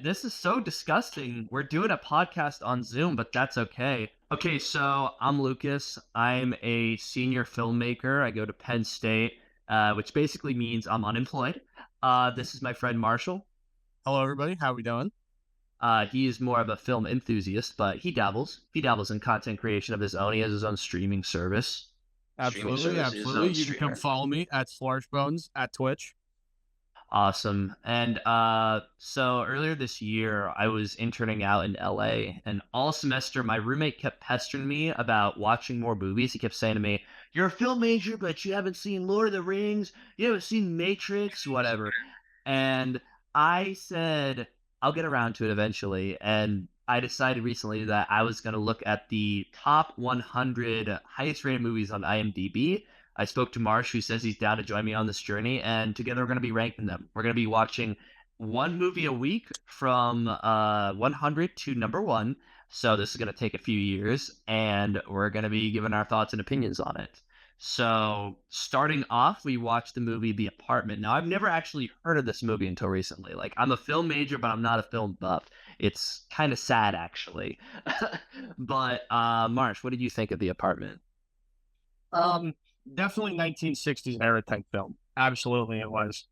this is so disgusting. We're doing a podcast on Zoom, but that's okay. Okay, so I'm Lucas. I'm a senior filmmaker. I go to Penn State, which basically means I'm unemployed. This is my friend Marshall. Hello, everybody. How we doing? He is more of a film enthusiast, but he dabbles. He dabbles in content creation of his own. He has his own streaming service. Streaming Absolutely, service is his absolutely. own You can come streamer. follow me at Bones at Twitch. Awesome. And so earlier this year, I was interning out in LA, and all semester, my roommate kept pestering me about watching more movies. He kept saying to me, "You're a film major, but you haven't seen Lord of the Rings, you haven't seen Matrix, whatever." And I said, I'll get around to it eventually. And I decided recently that I was going to look at the top 100 highest rated movies on IMDb. I spoke to Marsh, who says he's down to join me on this journey, and together we're going to be ranking them. We're going to be watching one movie a week from 100 to number one. So this is going to take a few years, and we're going to be giving our thoughts and opinions on it. So starting off, we watched the movie The Apartment. Now, I've never actually heard of this movie until recently. Like, I'm a film major, but I'm not a film buff. It's kind of sad, actually. But Marsh, what did you think of The Apartment? Um, Definitely 1960s era type film. Absolutely, it was.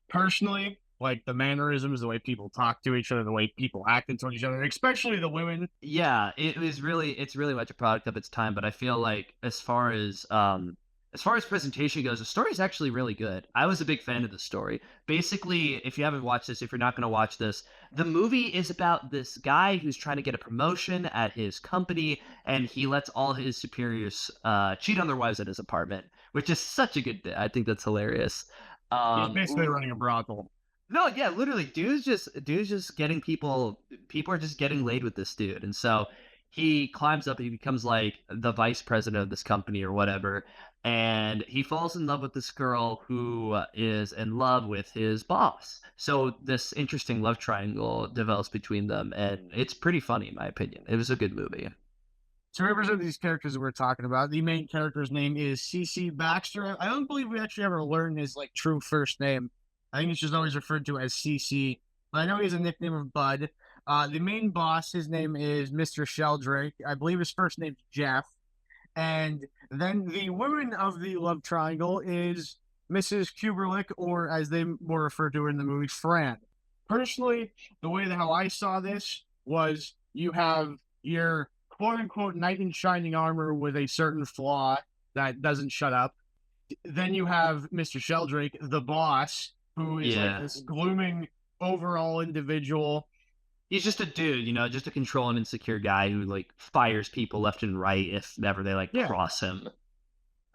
Personally, like the mannerisms, the way people talk to each other, the way people acted towards each other, especially the women. Yeah, it's really much a product of its time, but I feel like as far as presentation goes, the story is actually really good. I was a big fan of the story. Basically, if you haven't watched this, if you're not going to watch this, the movie is about this guy who's trying to get a promotion at his company, and he lets all his superiors cheat on their wives at his apartment, which is such a good bit. I think that's hilarious. He's basically running a brothel. No, yeah, literally, dude's just getting people are just getting laid with this dude. And so he climbs up, he becomes like the vice president of this company or whatever, and he falls in love with this girl who is in love with his boss. So this interesting love triangle develops between them, and it's pretty funny in my opinion. It was a good movie. To represent these characters that we're talking about, the main character's name is C.C. Baxter. I don't believe we actually ever learned his like true first name. I think it's just always referred to as CC. But I know he has a nickname of Bud. The main boss, his name is Mr. Sheldrake. I believe his first name's Jeff. And then the woman of the love triangle is Mrs. Kuberlick, or as they more refer to her in the movie, Fran. Personally, the way that how I saw this was you have your quote unquote knight in shining armor with a certain flaw that doesn't shut up. Then you have Mr. Sheldrake, the boss, who is like Yeah. this glooming overall individual. He's just a dude, just a control and insecure guy who like fires people left and right if ever they like Yeah. cross him.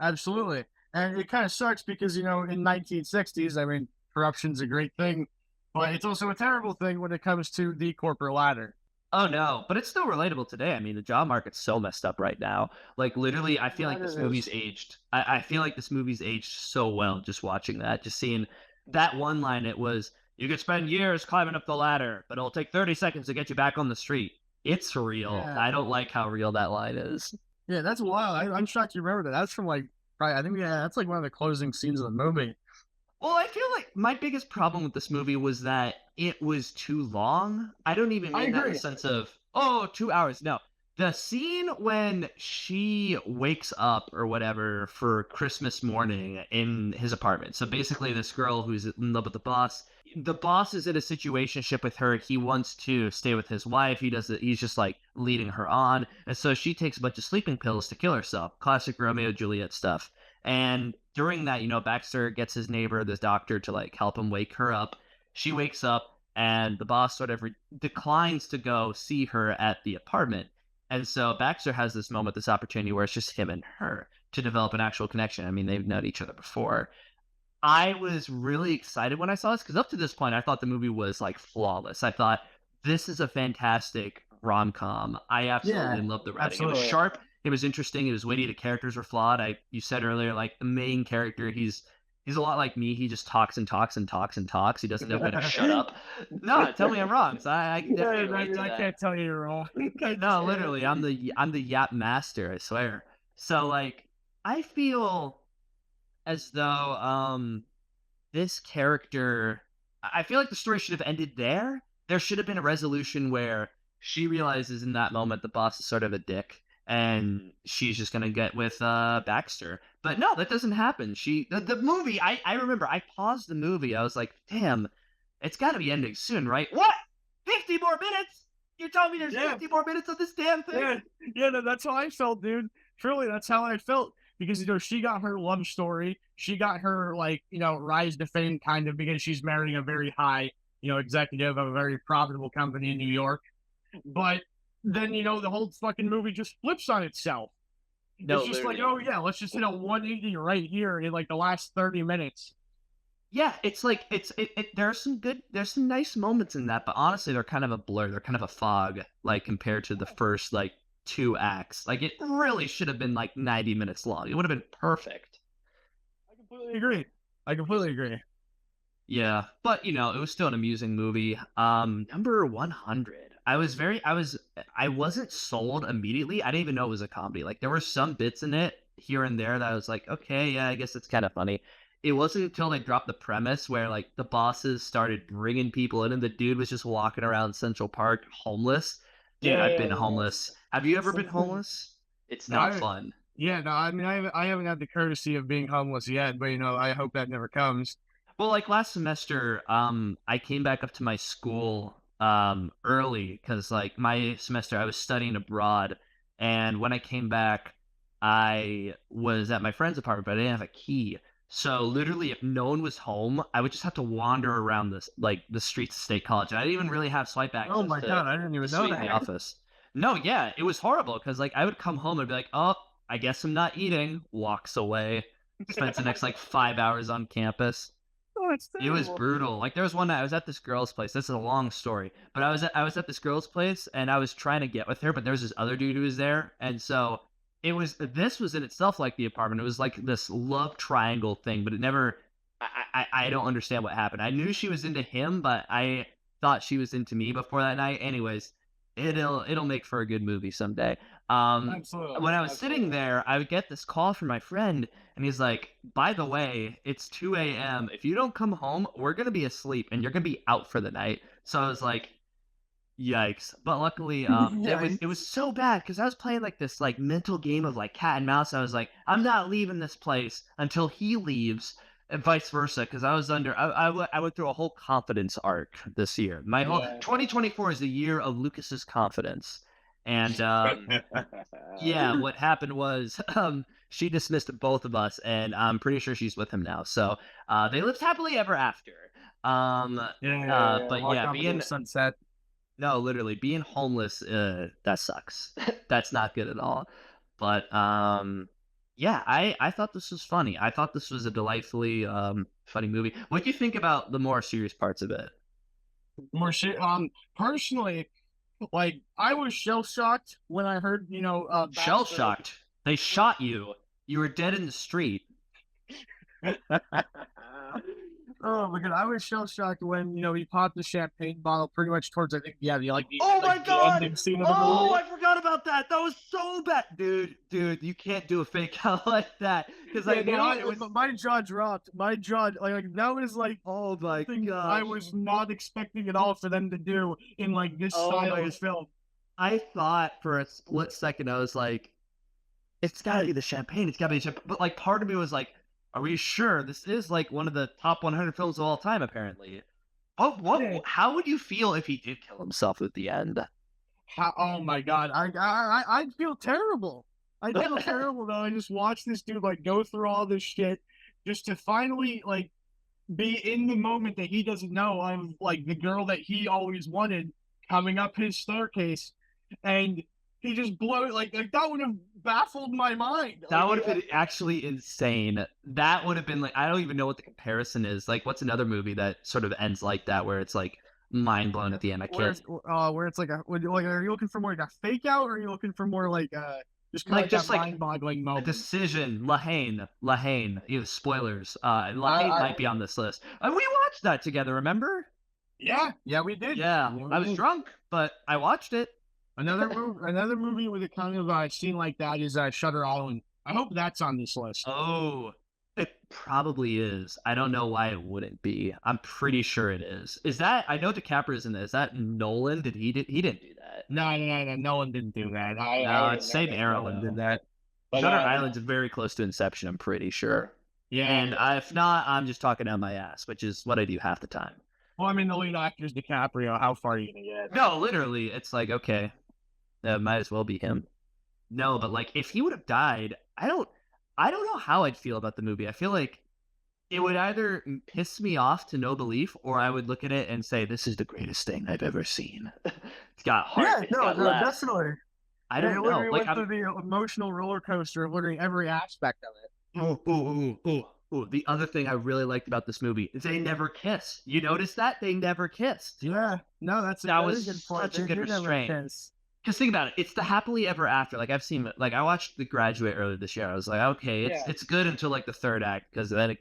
Absolutely. And it kind of sucks because, in 1960s, I mean, corruption's a great thing, but it's also a terrible thing when it comes to the corporate ladder. Oh no, but it's still relatable today. I mean, the job market's so messed up right now. Like literally, I feel like That this it movie's is. aged. I feel like this movie's aged so well just watching that. Just seeing that one line, it was, "You could spend years climbing up the ladder, but it'll take 30 seconds to get you back on the street." It's real. Yeah. I don't like how real that line is. Yeah, that's wild. I'm shocked you remember that. That's from like, probably, I think, yeah, that's like one of the closing scenes of the movie. Well, I feel like my biggest problem with this movie was that it was too long. I don't even I mean that in agree. the sense of, oh, 2 hours. No. The scene when she wakes up or whatever for Christmas morning in his apartment. So basically, this girl who's in love with the boss is in a situationship with her. He wants to stay with his wife. He's just like leading her on. And so she takes a bunch of sleeping pills to kill herself. Classic Romeo Juliet stuff. And during that, Baxter gets his neighbor, this doctor, to like help him wake her up. She wakes up, and the boss sort of declines to go see her at the apartment. And so Baxter has this moment, this opportunity where it's just him and her to develop an actual connection. I mean, they've known each other before. I was really excited when I saw this because up to this point, I thought the movie was like flawless. I thought this is a fantastic rom com. I absolutely Yeah, loved the writing. It was absolutely. sharp. It was interesting. It was witty. The characters were flawed. You said earlier, like the main character, he's a lot like me. He just talks and talks and talks and talks. He doesn't know when to shut up. No, tell me I'm wrong. So I can Yeah, definitely I relate mean, to I that. can't tell you you're wrong. No, literally, I'm the yap master. I swear. So like, I feel as though this character, I feel like the story should have ended there there should have been a resolution where she realizes in that moment the boss is sort of a dick and she's just gonna get with Baxter. But no, that doesn't happen. The movie, I remember I paused the movie. I was like, damn, it's gotta be ending soon, right? What? 50 more minutes? You're telling me there's Yeah, 50 more minutes of this damn thing? yeah, yeah. No, that's how I felt, dude. Truly, that's how I felt because she got her love story, she got her like rise to fame, kind of because she's marrying a very high executive of a very profitable company in New York. But then the whole fucking movie just flips on itself. It's No, just like, literally. oh yeah, let's just hit a 180 right here in like the last 30 minutes. Yeah, it's like there's some nice moments in that, but honestly they're kind of a blur. They're kind of a fog, like compared to the first like two acts. Like it really should have been like 90 minutes long. It would have been perfect. I completely agree. I completely agree. Yeah, but it was still an amusing movie. Number 100. I wasn't sold immediately. I didn't even know it was a comedy. Like there were some bits in it here and there that I was like, okay, yeah, I guess it's kind of funny. It wasn't until they dropped the premise where like the bosses started bringing people in and the dude was just walking around Central Park homeless. Dude, Yeah, I've yeah, been yeah. homeless. Have you ever been homeless? It's not I, fun. yeah, no, I mean, I haven't had the courtesy of being homeless yet, but I hope that never comes. Well, like last semester, I came back up to my school early because like my semester I was studying abroad, and when I came back, I was at my friend's apartment, but I didn't have a key. So literally, if no one was home, I would just have to wander around this like the streets of State College. I didn't even really have swipe Oh access my to god, I didn't the even know suite in the that. office. No, yeah, it was horrible because like I would come home and be like, oh, I guess I'm not eating. Walks away. Spends the next like 5 hours on campus. Oh, it's It was terrible. brutal. Like there was one night I was at this girl's place. This is a long story, but I was at this girl's place and I was trying to get with her, but there was this other dude who was there, and so this was in itself like the apartment. It was like this love triangle thing, but it never. I don't understand what happened. I knew she was into him, but I thought she was into me before that night. Anyways, it'll make for a good movie someday. Absolutely, When I was sitting absolutely. there, I would get this call from my friend, and he's like, "By the way, it's 2 a.m. If you don't come home, we're gonna be asleep, and you're gonna be out for the night." So I was like, "Yikes!" But luckily, it was Yikes. so bad because I was playing like this like mental game of like cat and mouse. I was like, "I'm not leaving this place until he leaves." And vice versa, because I went through a whole confidence arc this year. My whole Yeah. 2024 is the year of Lucas's confidence, and yeah, what happened was she dismissed both of us, and I'm pretty sure she's with him now. So they lived happily ever after. Um, Yeah, yeah, yeah. but Walk yeah, off into the being sunset. no, literally being homeless, that sucks. That's not good at all. But yeah, I thought this was funny. I thought this was a delightfully funny movie. What do you think about the more serious parts of it? More shit. Personally, like I was shell shocked when I heard, Shell Baxter. shocked. They shot you. You were dead in the street. Oh my god, I was shell shocked when he popped the champagne bottle pretty much towards I think Oh my the god! ending scene of the Oh, movie. I forgot about that. That was so bad, dude. You can't do a fake out like that because I Yeah, no, knew it was. my jaw dropped. My jaw like that was like Oh my something I gosh. was not expecting at all for them to do in like this Oh style my of gosh. film. I thought for a split second I was like, it's got to be the champagne. It's got to be the champagne. But like, part of me was like, are we sure this is like one of the top 100 films of all time? Apparently. Yeah. How would you feel if he did kill himself at the end? Oh my god, I'd feel terrible. I'd feel terrible though. I just watched this dude like go through all this shit just to finally like be in the moment that he doesn't know I'm like the girl that he always wanted coming up his staircase, and he just blew it like that would have baffled my mind. That would have been actually insane. That would have been like I don't even know what the comparison is. Like, what's another movie that sort of ends like that, where it's like mind blown at the end? I where can't. it's where it's like are you looking for more like a fake out or are you looking for more like just kind of Like like that just like mind boggling a moment? decision. Lahane. You know, spoilers. Lahane I might be on this list. And we watched that together. Remember? yeah, we did. Yeah, Yeah, we I was did. drunk, but I watched it. Another movie with a kind of scene like that is Shutter Island. I hope that's on this list. Oh, It probably is. I don't know why it wouldn't be. I'm pretty sure it is. Is that I know DiCaprio's in this. Is that Nolan? He didn't do that. No, no one didn't do that. I No, would it's have known same that era Nolan did though. that. But Shutter Island's very close to Inception, I'm pretty sure. yeah, And yeah. if not, I'm just talking out my ass, which is what I do half the time. Well, I mean, the lead actor is DiCaprio. How far are you gonna get? No, literally, it's like okay, that might as well be him. No, but like if he would have died, I don't know how I'd feel about the movie. I feel like it would either piss me off to no belief, or I would look at it and say, "This is the greatest thing I've ever seen." It's got heart, Yeah, it's no, got no, laughs. definitely. I They don't know. literally Like went I'm through the emotional roller coaster of literally every aspect of it. ooh. The other thing I really liked about this movie is they never kiss. You notice that? They never kissed. Yeah, no, That that was is a good point. such a They good do never restraint. kiss. Because think about it, it's the happily ever after. Like I've seen, like I watched The Graduate earlier this year. I was like, okay, Yeah, it's good until like the third act because then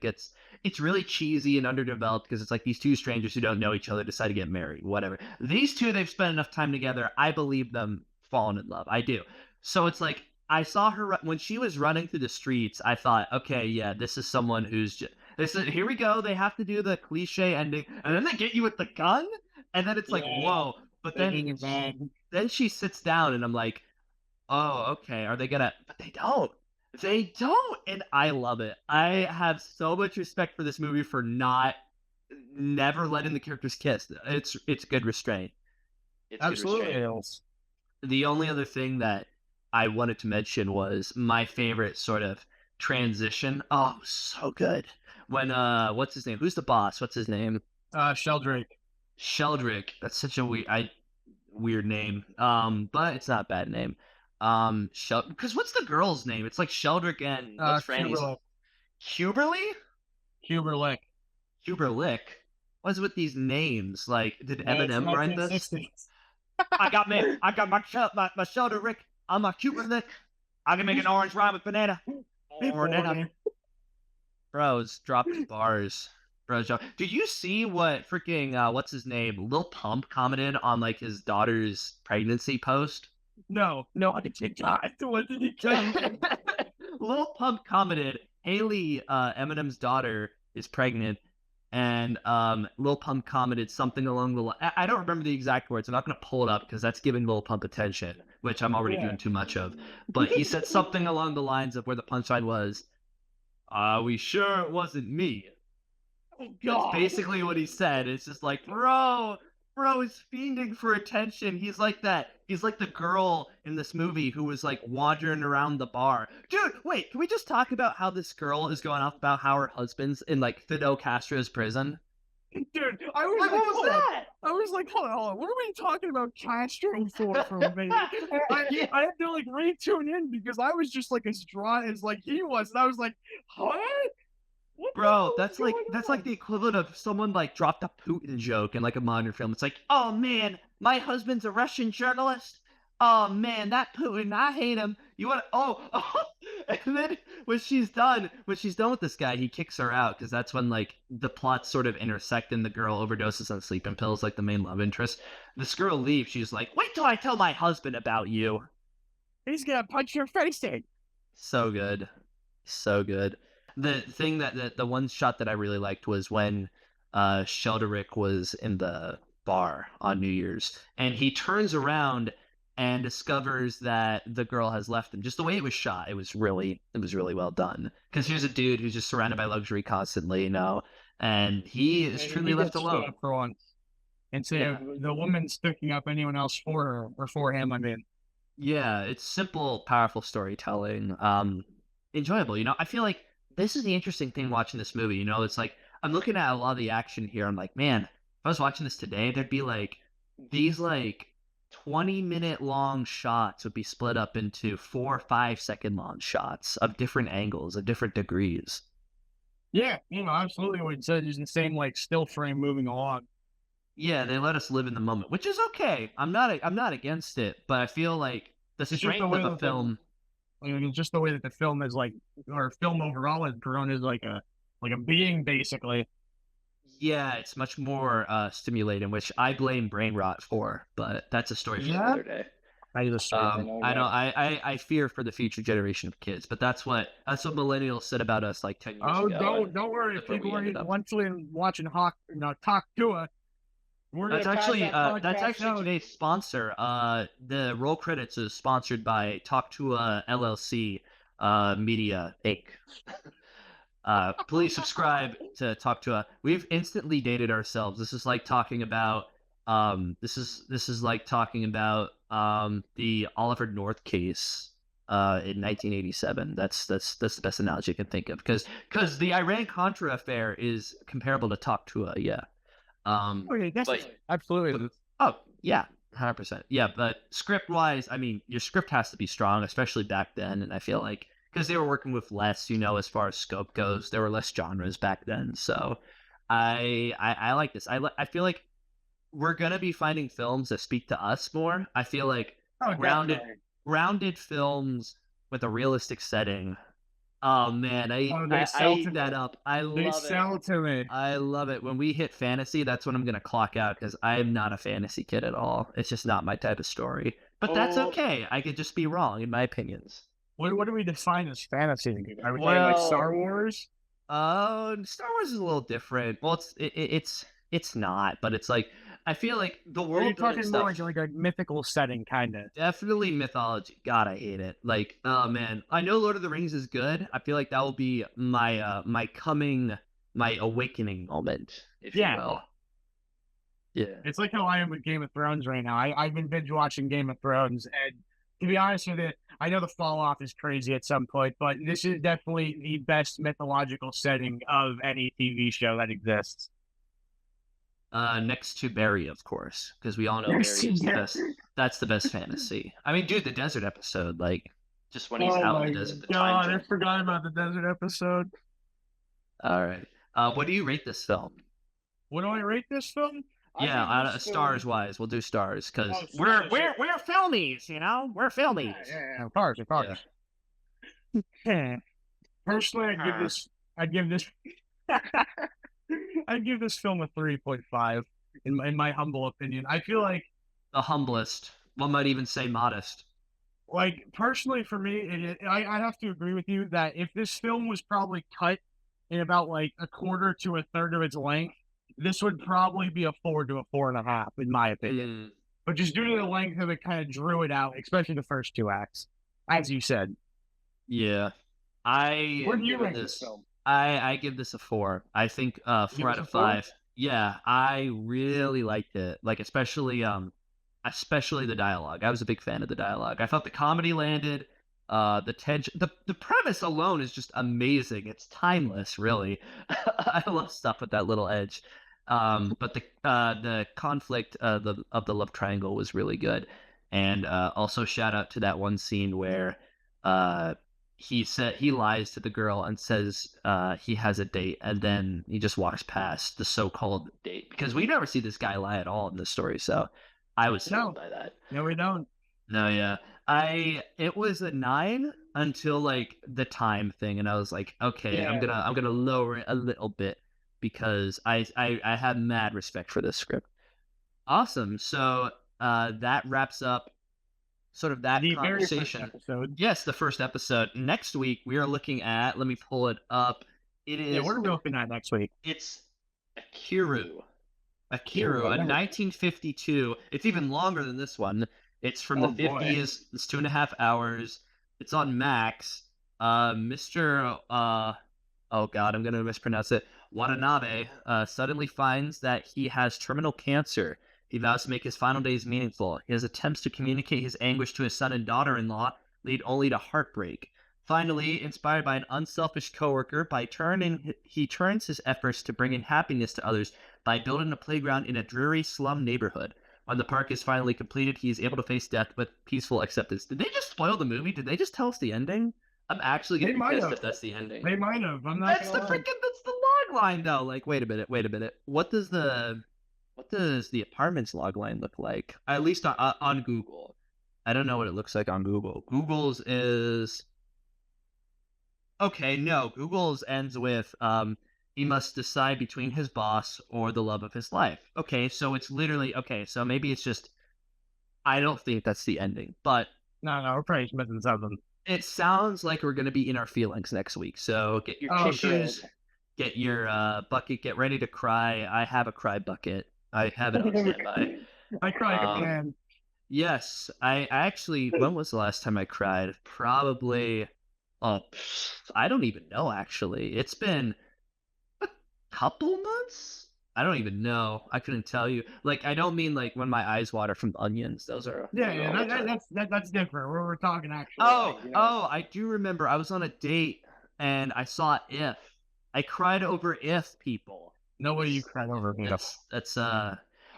it's really cheesy and underdeveloped because it's like these two strangers who don't know each other decide to get married, whatever. These two, they've spent enough time together. I believe them falling in love. I do. So it's like I saw her when she was running through the streets. I thought, okay, yeah, this is someone who's just. This is, here we go. They have to do the cliche ending, and then they get you with the gun, and then it's like, yeah. whoa. But Making it bad. then she sits down and I'm like, oh, okay. Are they gonna but they don't. They don't. And I love it. I have so much respect for this movie for not never letting the characters kiss. It's good restraint. It's good Absolutely restraint. is. The only other thing that I wanted to mention was my favorite sort of transition. Oh, so good. When what's his name? Who's the boss? What's his name? Sheldrake. Sheldrick. That's such a weird name. But it's not a bad name. Because what's the girl's name? It's like Sheldrick and what's Franny's? Kuberlick. Huberly? Kuberlick. Huberlick. What's with these names? Like, did It's Eminem write this? 1960s. I got my Sheldrick. I'm a Huberlick. I can make an orange rhyme with banana. Banana. Bros, dropping bars. Bros, did you see what freaking what's his name? Lil Pump commented on like his daughter's pregnancy post. No, I did not. What did he comment? Lil Pump commented, Haley, Eminem's daughter, is pregnant, and Lil Pump commented something along the line. I don't remember the exact words. I'm not going to pull it up because that's giving Lil Pump attention, which I'm already doing too much of. But he said something along the lines of where the punchline was, "Are we sure it wasn't me?" Oh That's God. basically what he said. It's just like, bro is fiending for attention. He's like that. He's like the girl in this movie who was like wandering around the bar. Dude, wait, can we just talk about how this girl is going off about how her husband's in like Fidel Castro's prison? Dude, I was Like, like, what was hold on. that? I was like, hold on. What are we talking about Castro for a minute? Yeah. I had to like re-tune in because I was just like as dry as like he was, and I was like, what? What the Bro, hell is going that's on? like the equivalent of someone like dropped a Putin joke in like a modern film. It's like, oh man, my husband's a Russian journalist. Oh man, that Putin, I hate him. You want to? Oh, and then when she's done with this guy, he kicks her out because that's when like the plots sort of intersect and the girl overdoses on sleeping pills, like the main love interest. This girl leaves. She's like, wait till I tell my husband about you. He's gonna punch your face in. So good. So good. The thing the one shot that I really liked was when Sheldrick was in the bar on New Year's and he turns around and discovers that the girl has left him. Just the way it was shot, it was really well done. Because here's a dude who's just surrounded by luxury constantly, and he is And truly he left gets stood alone. up for once. And so Yeah. the woman's picking up anyone else for her or for him. I mean, Yeah, it's simple, powerful storytelling. Enjoyable. I feel like this is the interesting thing watching this movie. It's like I'm looking at a lot of the action here. I'm like, man, if I was watching this today, there'd be like these like 20-minute long shots would be split up into 4 or 5 second long shots of different angles, of different degrees. yeah, absolutely what you said is the same like still frame moving along. Yeah, they let us live in the moment, which is okay. I'm not against it, but I feel like the It's just the strength way of a that the film. just the way that the film is like, or film overall has grown as like a being basically. Yeah, it's much more stimulating, which I blame brain rot for, but that's a story for Yeah, another day. That is a story I I know. don't. I fear for the future generation of kids, but that's what millennials said about us like 10 years Oh, ago, and don't worry. look where People we are ended up. eventually watching Hawk, Talk to us. We're gonna pass that That's podcast actually out. today's sponsor. The roll credits is sponsored by Talk to LLC, Media Inc. Please subscribe to Talk to. We've instantly dated ourselves. This is like talking about. This is like talking about the Oliver North case in 1987. That's the best analogy I can think of because the Iran Contra affair is comparable to Talk to. Yeah. Okay, that's But absolutely. oh yeah, 100%. Yeah, but script wise, I mean, your script has to be strong, especially back then. And I feel like because they were working with less, as far as scope goes, there were less genres back then. So I like this. I feel like we're gonna be finding films that speak to us more. I feel like Oh, grounded definitely. grounded films with a realistic setting. Oh man, Oh, I eat that up. I they love it. sell to me. I love it. When we hit fantasy, that's when I'm gonna clock out because I'm not a fantasy kid at all. It's just not my type of story. But that's Oh, okay. I could just be wrong in my opinions. what do we define as fantasy? Are we talking like Well, Star Wars? Star Wars is a little different. Well, it's not, but it's like I feel like the Or are you world building talking more stuff. like a mythical setting, kind of? Definitely mythology. God, I hate it. Like, oh man, I know Lord of the Rings is good. I feel like that will be my awakening moment, if you Yeah, will. Yeah. it's like how I am with Game of Thrones right now. I've been binge watching Game of Thrones, and to be honest with you, I know the fall off is crazy at some point, but this is definitely the best mythological setting of any TV show that exists. Next to Barry, of course, because we all know Yes, Barry is the yeah. best. That's the best fantasy. I mean, dude, the desert episode, like, just when he's Oh out in the my desert, the time god, I jump. forgot about the desert episode. All right. What do you rate this film? What do I rate this film? I Yeah, give this stars film. wise, we'll do stars because Oh, we're filmies, we're yeah, filmies. yeah, yeah, of course, of Yeah. course. Yeah. Personally, I'd give this, I'd give this film a 3.5 in my humble opinion. I feel The humblest. One might even say modest. personally for me, I have to agree with you that if this film was probably cut in about like a quarter to a third of its length, this would probably be a 4 to a 4.5 in my opinion. Mm, But just due to the length of it, kind of drew it out, especially the first two acts, as you said. yeah. I What am do you giving rank this this. film? I give this a 4. I think You give 4 out this a of four? 5. Yeah, I really liked it. Like especially the dialogue. I was a big fan of the dialogue. I thought the comedy landed. The tension, the premise alone is just amazing. It's timeless, really. I love stuff with that little edge. But the conflict of the love triangle was really good, and also shout out to that one scene where uh he lies to the girl and says he has a date, and then he just walks past the so-called date because we never see this guy lie at all in this story. So I was thrilled No, by that. no, we don't. No, yeah. It was a 9 until like the time thing, and I was like, okay, Yeah, I'm gonna lower it a little bit because I have mad respect for this script. Awesome. So that wraps up sort of that the very first conversation. episode. Yes, the first episode. Next week we are looking at, let me pull it up. It Yeah, what is are we looking at next week? it's Akiru. Akiru, Hero, a I've never. 1952. It's even longer than this one. It's from the Oh boy. 50s. It's 2.5 hours. It's on Max. Mr. Oh God, I'm gonna mispronounce it. Watanabe suddenly finds that he has terminal cancer. He vows to make his final days meaningful. His attempts to communicate his anguish to his son and daughter-in-law lead only to heartbreak. Finally, inspired by an unselfish coworker, he turns his efforts to bring in happiness to others by building a playground in a dreary slum neighborhood. When the park is finally completed, he is able to face death with peaceful acceptance. Did they just spoil the movie? Did they just tell us the ending? I'm actually They gonna be might pissed have. if that's the ending. They might have. I'm not gonna lie. That's the log line though. Like, wait a minute, wait a minute. What does the apartment's log line look like? At least on Google. I don't know what it looks like on Google. Google's is okay. No, Google's ends with he must decide between his boss or the love of his life. Okay, so it's literally okay. So maybe it's just I don't think that's the ending, but No, no, we're probably missing something. it sounds like we're gonna be in our feelings next week. So get your Oh, great. tissues, get your bucket, get ready to cry. I have a cry bucket. I have it on standby. I cry like a Um, man. yes, I actually. When was the last time I cried? Probably. Oh, I don't even know. Actually, it's been couple months. I don't even know. I couldn't tell you. Like, I don't mean like when my eyes water from onions. Yeah, Those are yeah, all the time. that's different. We're talking actual, like, Oh, oh, I do remember. I was on a date and I saw If. I cried over If, people. no way you That's cried over me. that's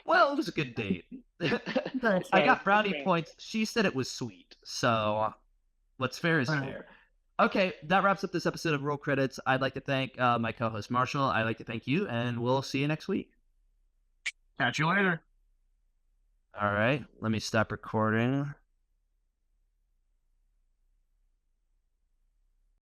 well, it was a good date. That's I fair. got brownie points. She said it was sweet. So what's fair is All right. fair. Okay, that wraps up this episode of Roll Credits. I'd like to thank my co-host Marshall. I'd like to thank you, and we'll see you next week. Catch you later. All right, let me stop recording.